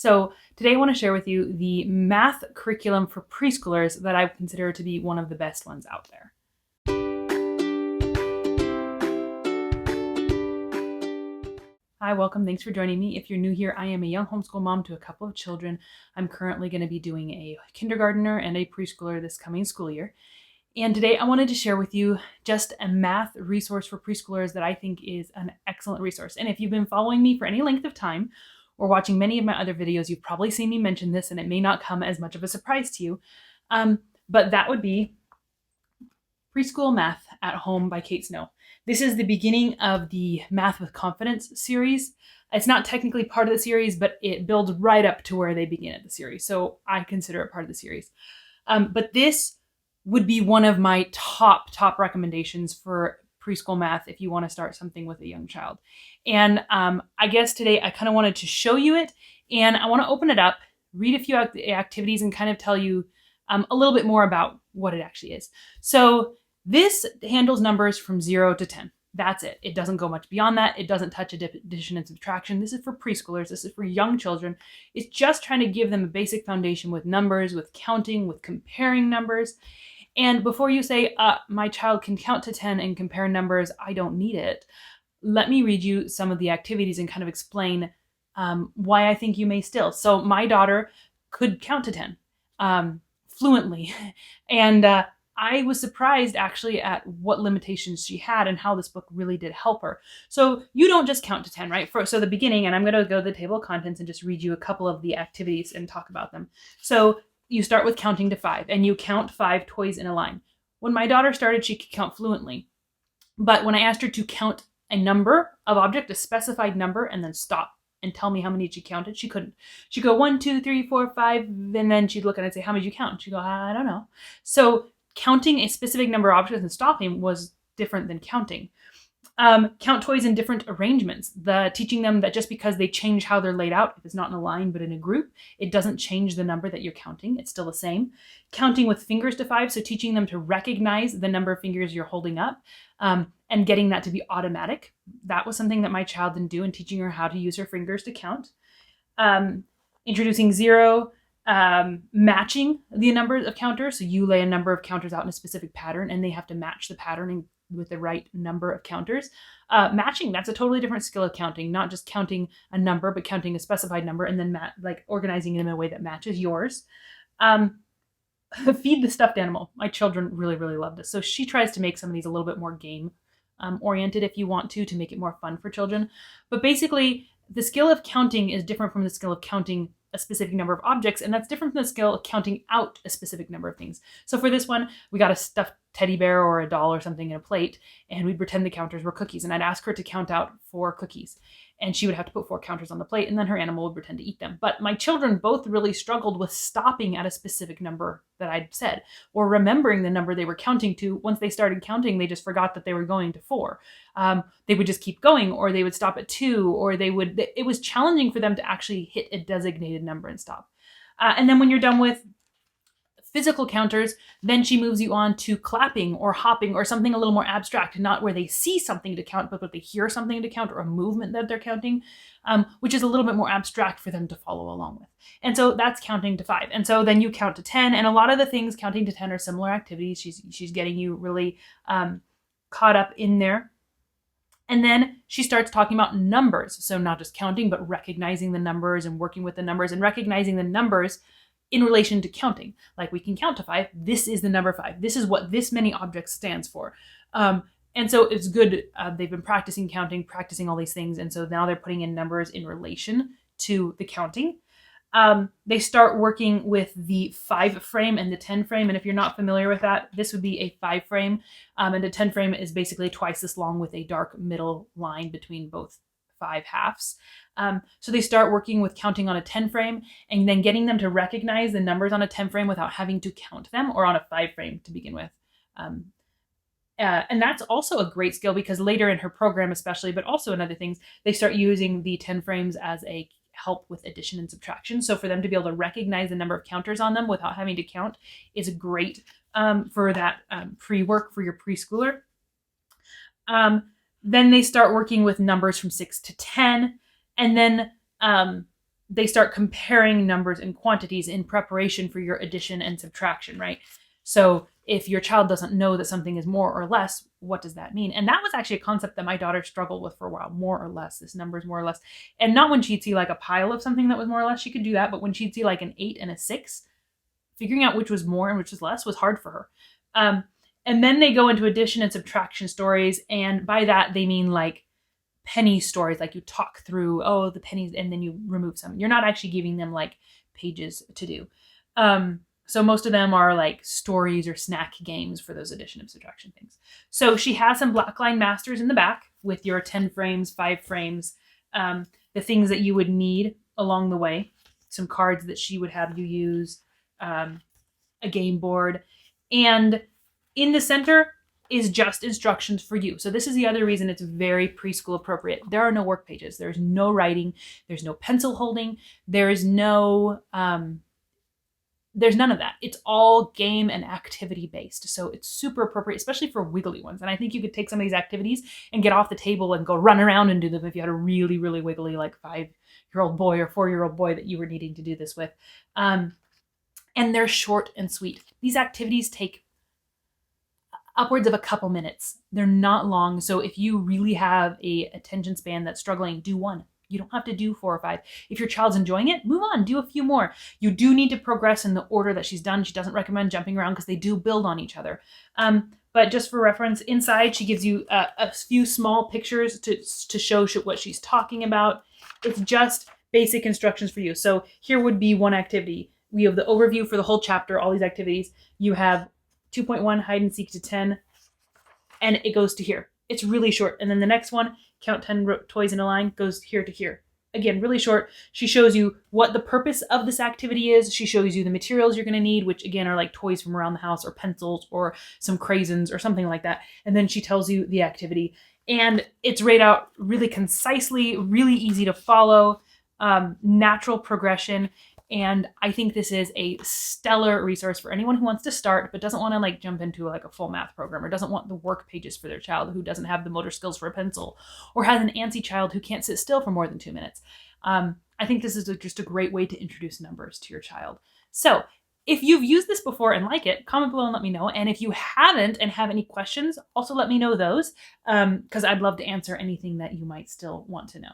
So today I want to share with you the math curriculum for preschoolers that I consider to be one of the best ones out there. Hi, welcome. Thanks for joining me. If you're new here, I am a young homeschool mom to a couple of children. I'm currently going to be doing a kindergartner and a preschooler this coming school year. And today I wanted to share with you just a math resource for preschoolers that I think is an excellent resource. And if you've been following me for any length of time or watching many of my other videos, you've probably seen me mention this and it may not come as much of a surprise to you. But that would be Preschool Math at Home by Kate Snow. This is the beginning of the Math with Confidence series. It's not technically part of the series, but it builds right up to where they begin at the series. So I consider it part of the series. But this would be one of my top recommendations for preschool math if you want to start something with a young child. And I guess today I kind of wanted to show you it, and I want to open it up, read a few activities, and kind of tell you a little bit more about what it actually is. So this handles numbers from 0 to 10. That's it. It doesn't go much beyond that. It doesn't touch addition and subtraction. This is for preschoolers. This is for young children. It's just trying to give them a basic foundation with numbers, with counting, with comparing numbers. And before you say, my child can count to 10 and compare numbers, I don't need it, let me read you some of the activities and kind of explain why I think you may still. So my daughter could count to 10 fluently. And I was surprised actually at what limitations she had and how this book really did help her. So you don't just count to 10, right? So the beginning, and I'm going to go to the table of contents and just read you a couple of the activities and talk about them. So you start with counting to 5 and you count 5 toys in a line. When my daughter started, she could count fluently. But when I asked her to count a number of object, a specified number, and then stop and tell me how many she counted, she couldn't. She'd go 1, 2, 3, 4, 5, and then she'd look at it and say, how many did you count? She'd go, I don't know. So counting a specific number of objects and stopping was different than counting. Count toys in different arrangements. Teaching them that just because they change how they're laid out, if it's not in a line but in a group, it doesn't change the number that you're counting. It's still the same. Counting with fingers to 5, so teaching them to recognize the number of fingers you're holding up and getting that to be automatic. That was something that my child didn't do, and teaching her how to use her fingers to count. Introducing 0, matching the numbers of counters. So you lay a number of counters out in a specific pattern and they have to match the pattern with the right number of counters. Matching, that's a totally different skill of counting, not just counting a number, but counting a specified number and then organizing it in a way that matches yours. Feed the stuffed animal. My children really love this. So she tries to make some of these a little bit more game oriented if you want to make it more fun for children. But basically, the skill of counting is different from the skill of counting a specific number of objects, and that's different from the skill of counting out a specific number of things. So for this one, we got a stuffed teddy bear or a doll or something in a plate, and we'd pretend the counters were cookies, and I'd ask her to count out 4 cookies, and she would have to put 4 counters on the plate, and then her animal would pretend to eat them. But my children both really struggled with stopping at a specific number that I'd said, or remembering the number they were counting to. Once they started counting, they just forgot that they were going to 4. They would just keep going, or they would stop at 2, or it was challenging for them to actually hit a designated number and stop. And then when you're done with physical counters, then she moves you on to clapping or hopping or something a little more abstract, not where they see something to count, but they hear something to count or a movement that they're counting, which is a little bit more abstract for them to follow along with. And so that's counting to 5. And so then you count to 10, and a lot of the things counting to 10 are similar activities. She's getting you really caught up in there. And then she starts talking about numbers. So not just counting, but recognizing the numbers and working with the numbers and recognizing the numbers in relation to counting. Like, we can count to 5. This is the number 5. This is what this many objects stands for. And so it's good. They've been practicing counting, practicing all these things. And so now they're putting in numbers in relation to the counting. They start working with the 5 frame and the 10 frame. And if you're not familiar with that, this would be a 5 frame. And a 10 frame is basically twice this long with a dark middle line between both 5 halves. So they start working with counting on a 10 frame and then getting them to recognize the numbers on a 10 frame without having to count them, or on a 5 frame to begin with. And that's also a great skill, because later in her program especially, but also in other things, they start using the 10 frames as a help with addition and subtraction. So for them to be able to recognize the number of counters on them without having to count is great for that pre-work for your preschooler. Then they start working with numbers from 6 to 10. And then they start comparing numbers and quantities in preparation for your addition and subtraction, right? So if your child doesn't know that something is more or less, what does that mean? And that was actually a concept that my daughter struggled with for a while. More or less, this number is more or less. And not when she'd see like a pile of something that was more or less, she could do that. But when she'd see like an 8 and a 6, figuring out which was more and which was less was hard for her. And then they go into addition and subtraction stories. And by that, they mean like penny stories, like you talk through, oh, the pennies, and then you remove some. You're not actually giving them like pages to do. So most of them are like stories or snack games for those addition and subtraction things. So she has some blackline masters in the back with your 10 frames, 5 frames, the things that you would need along the way, some cards that she would have you use, a game board. And in the center is just instructions for you. So this is the other reason it's very preschool appropriate. There are no work pages. There's no writing. There's no pencil holding. There's no, there's none of that. It's all game and activity based. So it's super appropriate, especially for wiggly ones. And I think you could take some of these activities and get off the table and go run around and do them if you had a really, really wiggly, like 5-year-old boy or 4-year-old boy that you were needing to do this with. And they're short and sweet. These activities take upwards of a couple minutes. They're not long. So if you really have a attention span that's struggling, do one. You don't have to do 4 or 5. If your child's enjoying it, move on, do a few more. You do need to progress in the order that she's done. She doesn't recommend jumping around because they do build on each other. But just for reference, inside she gives you a few small pictures to show what she's talking about. It's just basic instructions for you. So here would be one activity. We have the overview for the whole chapter, all these activities. You have 2.1, hide and seek to 10, and it goes to here. It's really short. And then the next one, count 10 toys in a line, goes here to here. Again, really short. She shows you what the purpose of this activity is. She shows you the materials you're going to need, which again are like toys from around the house or pencils or some craisins or something like that. And then she tells you the activity. And it's laid out really concisely, really easy to follow, natural progression. And I think this is a stellar resource for anyone who wants to start, but doesn't want to like jump into like a full math program, or doesn't want the work pages for their child, who doesn't have the motor skills for a pencil, or has an antsy child who can't sit still for more than 2 minutes. I think this is just a great way to introduce numbers to your child. So if you've used this before and like it, comment below and let me know. And if you haven't and have any questions, also let me know those, because I'd love to answer anything that you might still want to know.